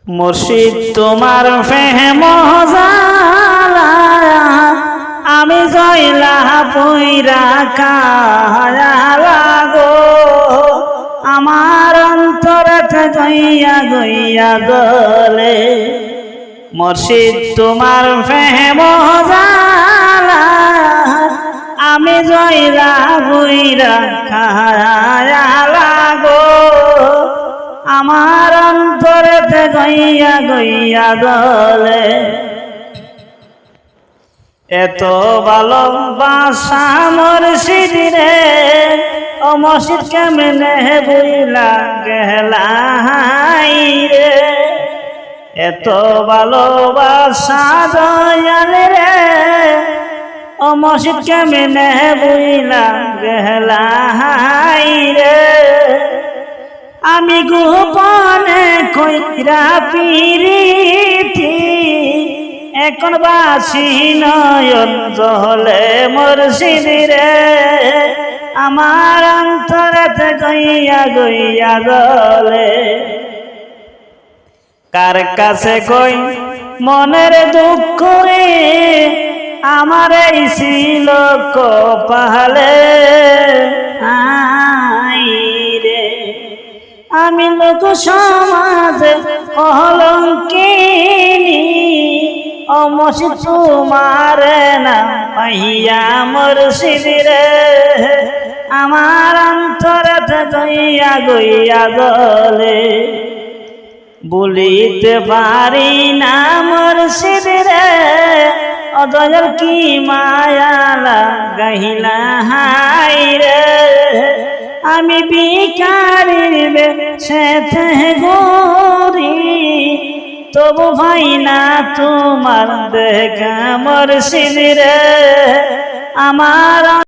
মুর্শিদ তোমার প্রেম জালা আমি জয়লা পইরা কালা গো আমার অন্তরতে গইয়া গইয়া গলে। মুর্শিদ তোমার প্রেম জালা আমি জয়লা পইরা কালা গো আমার অন্তরেতে গইয়া গইয়া গলে। এত ভালোবাসা মুর্শিদ রে ও মুর্শিদ কেমনে বুইলা গেলাই রে। এত ভালোবাসা দয়াল রে ও মুর্শিদ কেমনে বুইলা গেলাই রে। আমি গোপনে কইরা পিরিতি এখন বাসি নয়ন জলে মুর্শিদ রে আমার অন্তরেতে গইয়া গইয়া গলে। কার কাছে কই মনের দুঃখ রে আমার এই ছিল কপালে আমি লোক সমাজে কলঙ্কিনী ও মুর্শিদ তোমার না পাইয়া মুর্শিদ রে আমার অন্তরতে গইয়া গইয়া গলে। বলিতে পারি না মুর্শিদ রে ও দয়াল কি মায়া লাগাইলা হাই রে। আমি বিকারির বেশেতে ঘুরি তবু ভাই না তোমার দেখা মুর্শিদ রে আমার